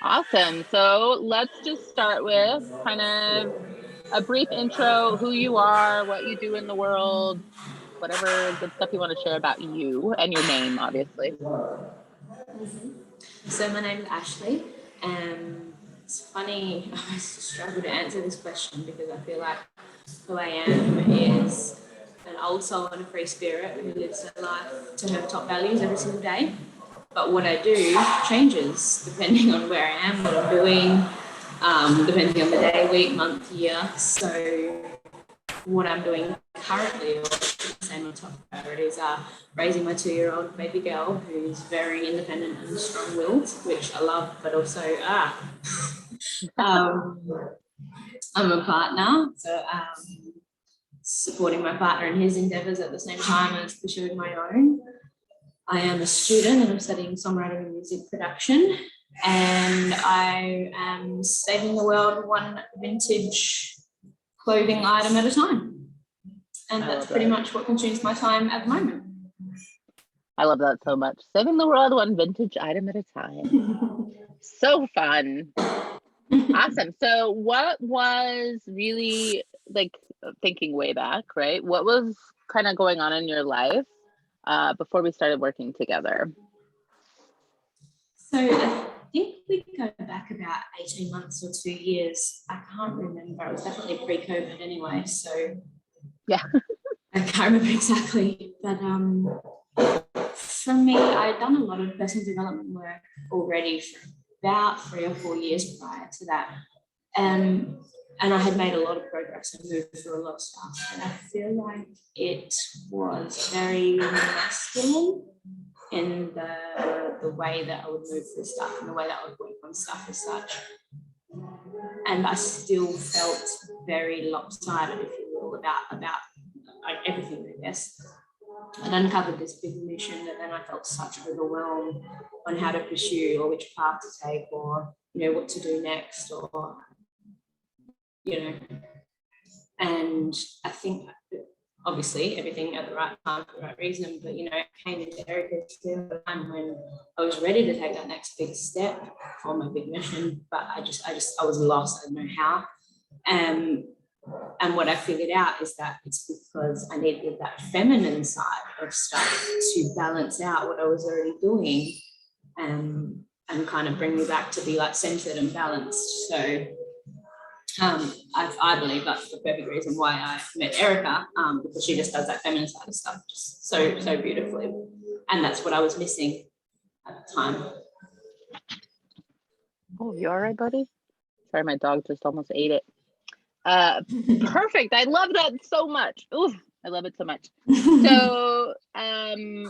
Awesome. So let's just start with kind of a brief intro, who you are, what you do in the world, whatever good stuff you want to share about you, and your name, obviously. So my name is Ashleigh, and it's funny, I struggle to answer this question because I feel like who I am is an old soul and a free spirit who lives their life to her top values every single day. But what I do changes depending on where I am, what I'm doing, depending on the day, week, month, year. So what I'm doing currently, or say my top priorities, are raising my 2-year-old baby girl who's very independent and strong-willed, which I love, but also I'm a partner, so supporting my partner in his endeavours at the same time as pursuing my own. I am a student and I'm studying songwriting and music production, and I am saving the world one vintage clothing item at a time. And that's pretty much what consumes my time at the moment. I love that so much. Saving the world one vintage item at a time. So fun. Awesome. So what was really, like, thinking way back, right? What was kind of going on in your life before we started working together? So I think we go back about 18 months or 2 years. I can't remember. It was definitely pre-COVID anyway. So yeah, I can't remember exactly. But for me, I'd done a lot of personal development work already for about 3 or 4 years prior to that. And I had made a lot of progress and moved through a lot of stuff. And I feel like it was very masculine in the way that I would move through stuff and the way that I would work on stuff as such. And I still felt very lopsided, if you will, about everything, I guess. And uncovered this big mission that then I felt such overwhelmed on how to pursue or which path to take or, what to do next or, and I think obviously everything at the right time for the right reason, but, it came into Erica's time when I was ready to take that next big step for my big mission, but I was lost. I didn't know how. And what I figured out is that it's because I needed that feminine side of stuff to balance out what I was already doing, and kind of bring me back to be like centered and balanced. So I believe that's the perfect reason why I met Erica, because she just does that feminine side of stuff just so beautifully, and that's what I was missing at the time. Oh, you all right, buddy? Sorry, my dog just almost ate it. Perfect. I love that so much. Ooh, I love it so much. So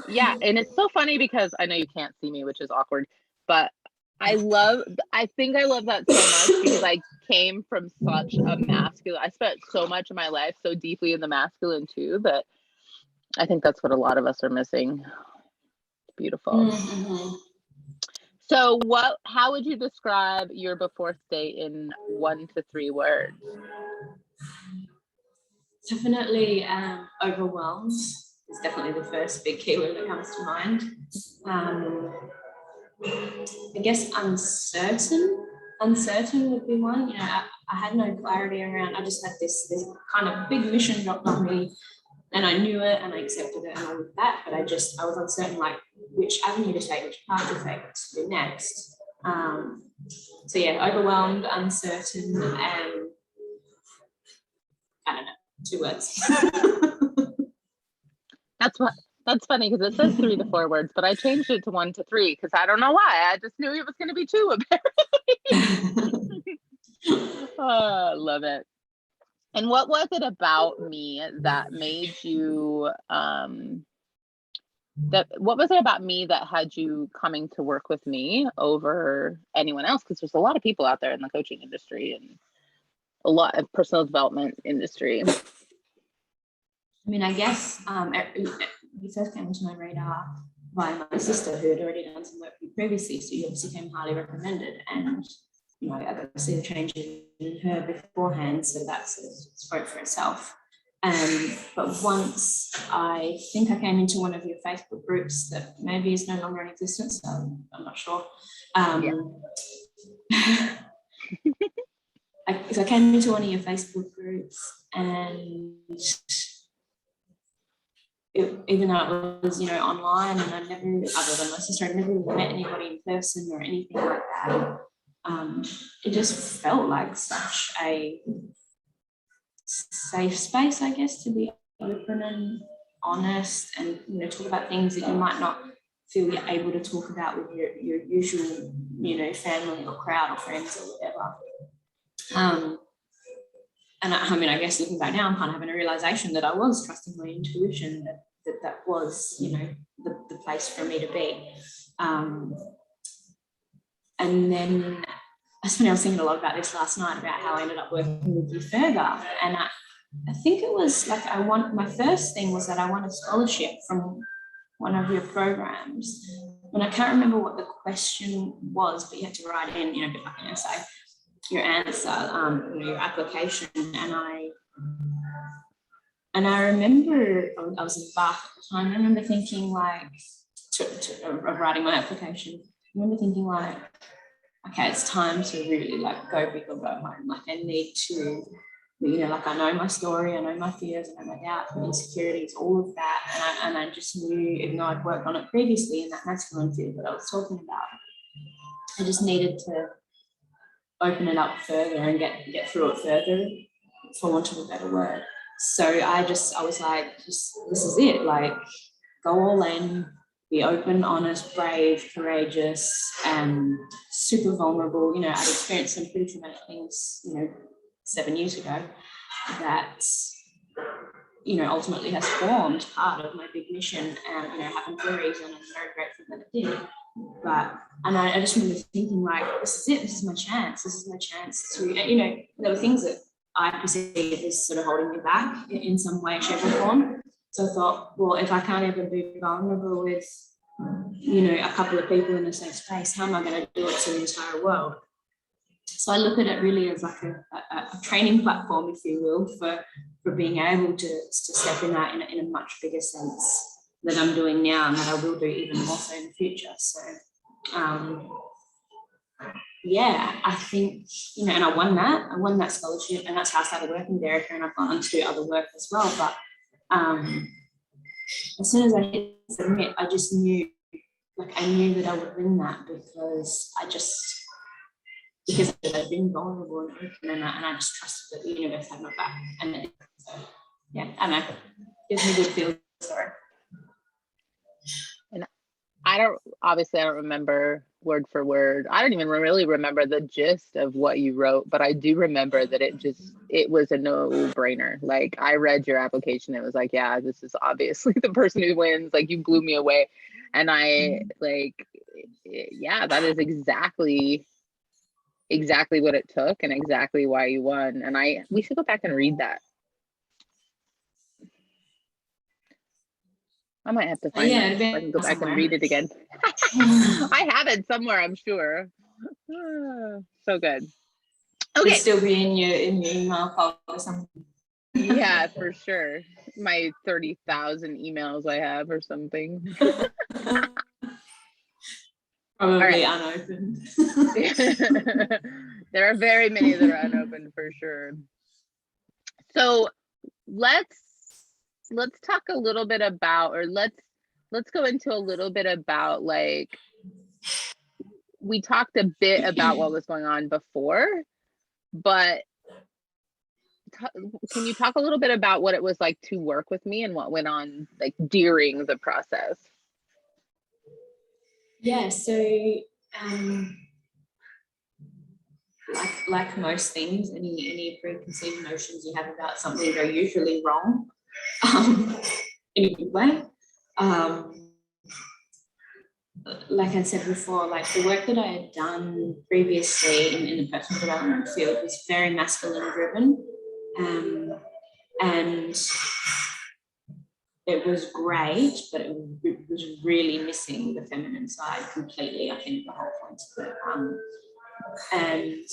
yeah, and it's so funny because I know you can't see me, which is awkward, but I think I love that so much because I came from such a masculine, I spent so much of my life so deeply in the masculine too, that I think that's what a lot of us are missing. Beautiful. Mm-hmm. So how would you describe your before state in 1 to 3 words? Definitely overwhelmed is definitely the first big keyword that comes to mind. I guess uncertain would be one. I had no clarity around, I just had this kind of big mission dropped on me, and I knew it and I accepted it and all of that, but I was uncertain, like which avenue to take, which path to take, to do next. So yeah, overwhelmed, uncertain, and I don't know, 2 words. That's funny because it says 3 to 4 words, but I changed it to 1 to 3 because I don't know why. I just knew it was going to be 2 apparently. Oh, love it. And what was it about me that made you what was it about me that had you coming to work with me over anyone else? Because there's a lot of people out there in the coaching industry and a lot of personal development industry. I mean, I guess you first came into my radar via my sister, who had already done some work with you previously, so you obviously came highly recommended, and I got to see the changes in her beforehand, so that spoke for itself. But once I think I came into one of your Facebook groups that maybe is no longer in existence, so I'm not sure. So I came into one of your Facebook groups, and even though it was, online, and I never, other than my sister, I never really met anybody in person or anything like that. It just felt like such a safe space, I guess, to be open and honest, and talk about things that you might not feel you're able to talk about with your usual, family or crowd or friends or whatever. And I guess looking back now, I'm kind of having a realization that I was trusting my intuition, that was, the place for me to be. And then I was thinking a lot about this last night, about how I ended up working with you further. And I think it was like my first thing was that I won a scholarship from one of your programs. And I can't remember what the question was, but you had to write in, a bit like an essay, your answer, your application. And I remember, I was in Bath at the time, I remember thinking of writing my application, I remember thinking okay, it's time to really go big or go home. I need to, I know my story, I know my fears, I know my doubts, my insecurities, all of that. And I just knew, even though I'd worked on it previously in that masculine field that I was talking about, I just needed to open it up further and get through it further, for want of a better word. So I was like, this is it, go all in, be open, honest, brave, courageous, and super vulnerable. I'd experienced some pretty traumatic things, 7 years ago, that, ultimately has formed part of my big mission, and, happened for a reason, and I'm very grateful that it did. And I just remember thinking, this is it, this is my chance to, there were things that I perceived as sort of holding me back in some way, shape, or form. So I thought, well, if I can't even be vulnerable with, a couple of people in a safe space, how am I going to do it to the entire world? So I look at it really as like a training platform, if you will, for being able to step in that in a much bigger sense that I'm doing now, and that I will do even more so in the future. So I think, and I won that scholarship, and that's how I started working there, and I've gone on to do other work as well. But as soon as I hit submit, I just knew, I knew that I would win that, because I'd been vulnerable and open, and I just trusted that the universe had my back. And it, so, I know, it gives me good feels. Sorry. And I don't remember word for word. I don't even really remember the gist of what you wrote, but I do remember that it was a no-brainer. I read your application, it was like, yeah, this is obviously the person who wins. You blew me away. And I that is exactly what it took, and exactly why you won. And we should go back and read that. I might have to find that. So I can go back and read it again. I have it somewhere, I'm sure. So good. Okay. It'll still be in your email folder or something. Yeah, for sure. My 30,000 emails I have or something. Probably unopened. There are very many that are unopened for sure. So let's talk a little bit about, or let's go into a little bit about, we talked a bit about what was going on before, but can you talk a little bit about what it was like to work with me and what went on during the process? Yeah, so like most things, any preconceived notions you have about something are usually wrong, in a good way. Like I said before, the work that I had done previously in the personal development field was very masculine driven, and it was great, but it was really missing the feminine side completely. I think the whole point of it. And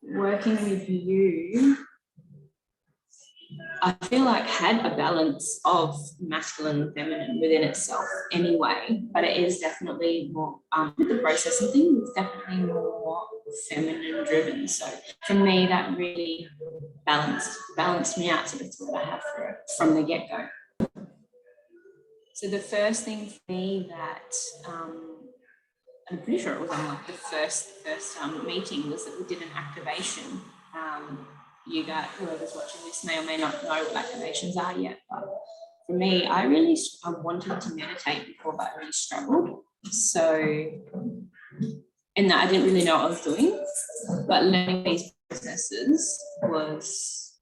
working with you I feel like had a balance of masculine and feminine within itself anyway, but it is definitely more, with the processing thing, it's definitely more feminine driven. So for me, that really balanced me out. So that's what I have for it from the get-go. So the first thing for me that, I'm pretty sure it was on like the first meeting, was that we did an activation. You guys, whoever's watching this may or may not know what activations are yet, but for me, I wanted to meditate before, but I really struggled. So, and that I didn't really know what I was doing, but learning these processes was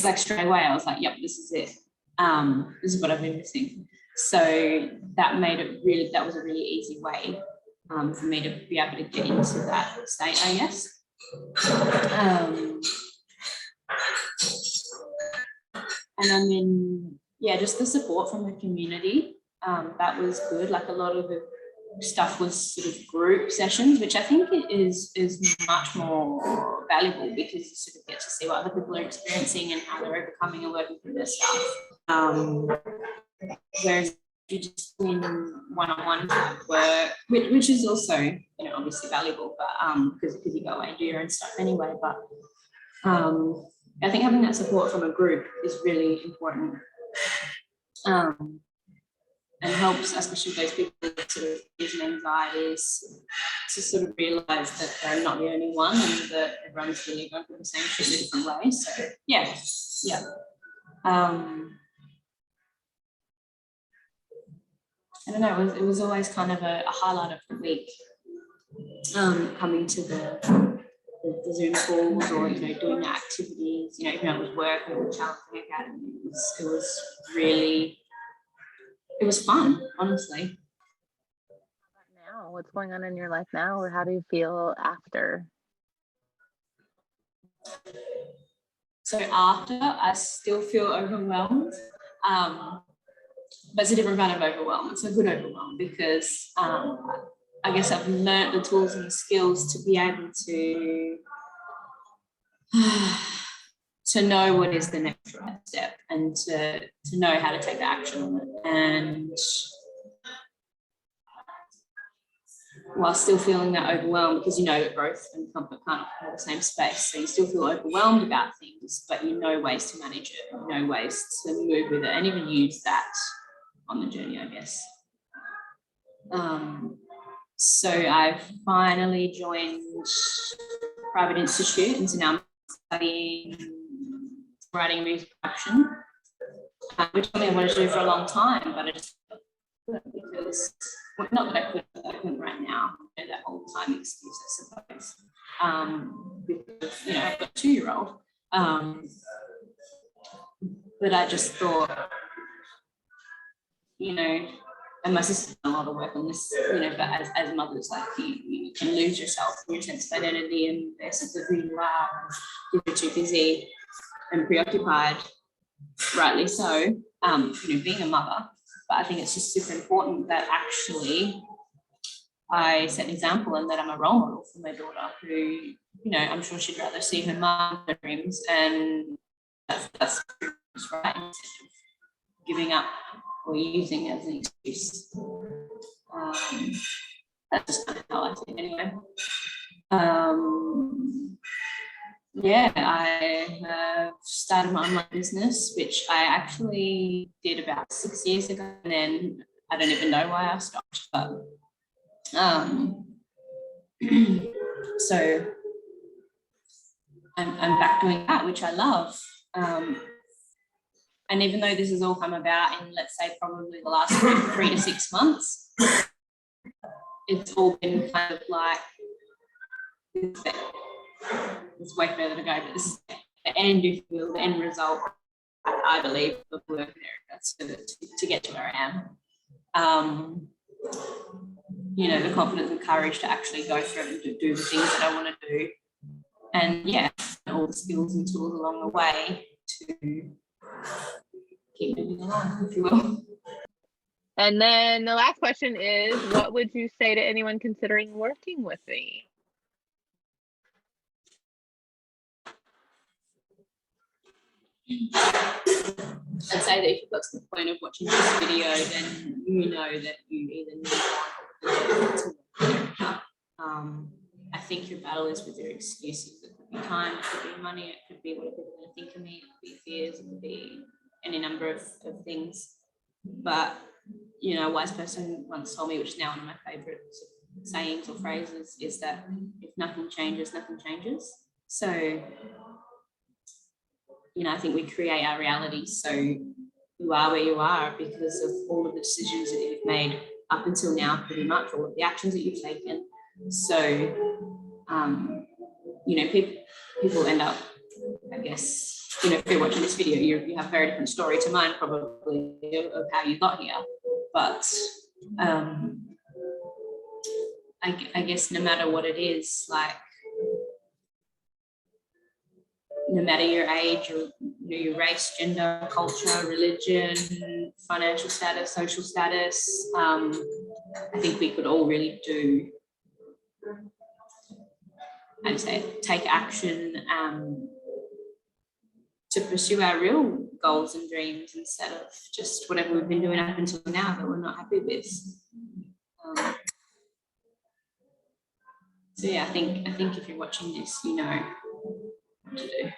like straight away, I was like, yep, this is it. This is what I've been missing. So that was a really easy way for me to be able to get into that state, I guess. And I mean, yeah, just the support from the community, that was good. Like a lot of the stuff was sort of group sessions, which I think is much more valuable because you sort of get to see what other people are experiencing and how they're overcoming and working through their stuff. Whereas you just in one-on-one type work, which is also, you know, obviously valuable, but because you go away and do your own stuff anyway. But I think having that support from a group is really important, and helps, especially those people with sort of fears and anxieties, to sort of realise that they're not the only one and that everyone's really going through the same shit in a different way. So yeah. I don't know, it was always kind of a highlight of the week, coming to the Zoom calls, or, you know, doing the activities, you know, even though it was work or the Challenging Academy, it was really, it was fun, honestly. Now, what's going on in your life now, or how do you feel after? So after, I still feel overwhelmed, but it's a different kind of overwhelm. It's a good overwhelm because I guess I've learned the tools and the skills to be able to know what is the next right step, and to know how to take the action on it. And while still feeling that overwhelmed, because you know that growth and comfort can't occupy the same space, so you still feel overwhelmed about things, but you know ways to manage it, you know ways to move with it, and even use that on the journey, I guess. So I've finally joined a private institute, and so now I'm studying writing music production, which is something I wanted to do for a long time, but I just couldn't, because, well, not that I couldn't right now, you know, that whole time excuse, I suppose, because, you know, I've got a 2-year-old, but I just thought, you know, and my sister's done a lot of work on this, you know, but as mothers, like you can lose yourself in your sense of identity and their sense of who you are, if you're too busy and preoccupied, rightly so, you know, being a mother. But I think it's just super important that actually I set an example and that I'm a role model for my daughter, who, you know, I'm sure she'd rather see her mum in her dreams, and that's right, instead of giving up or using as an excuse. That's just kind of how I think anyway. Yeah, I have started my online business, which I actually did about 6 years ago, and then I don't even know why I stopped, but so I'm back doing that, which I love. And even though this has all come about in, let's say, probably the last 3 to 6 months, it's all been kind of like, there's way further to go, but this is the end, if you will, the end result, I believe, of the work area to get to where I am. You know, the confidence and courage to actually go through it and to do the things that I want to do. And yeah, all the skills and tools along the way to keep moving along, if you will. And then the last question is, what would you say to anyone considering working with me? I'd say that if you got to the point of watching this video, then you know that you either need to I think your battle is with your excuses. It could be time, it could be money, it could be what are people going to think of me, it could be fears, it could be any number of things. But, you know, a wise person once told me, which is now one of my favorite sayings or phrases, is that if nothing changes, nothing changes. So, you know, I think we create our reality. So you are where you are because of all of the decisions that you've made up until now, pretty much, all of the actions that you've taken. So, you know, people end up, I guess, you know, if you're watching this video, you have a very different story to mine probably of how you got here. But I guess no matter what it is, like, no matter your age or, you know, your race, gender, culture, religion, financial status, social status, I think we could all really do, I'd say, take action to pursue our real goals and dreams instead of just whatever we've been doing up until now that we're not happy with. So yeah, I think if you're watching this, you know what to do.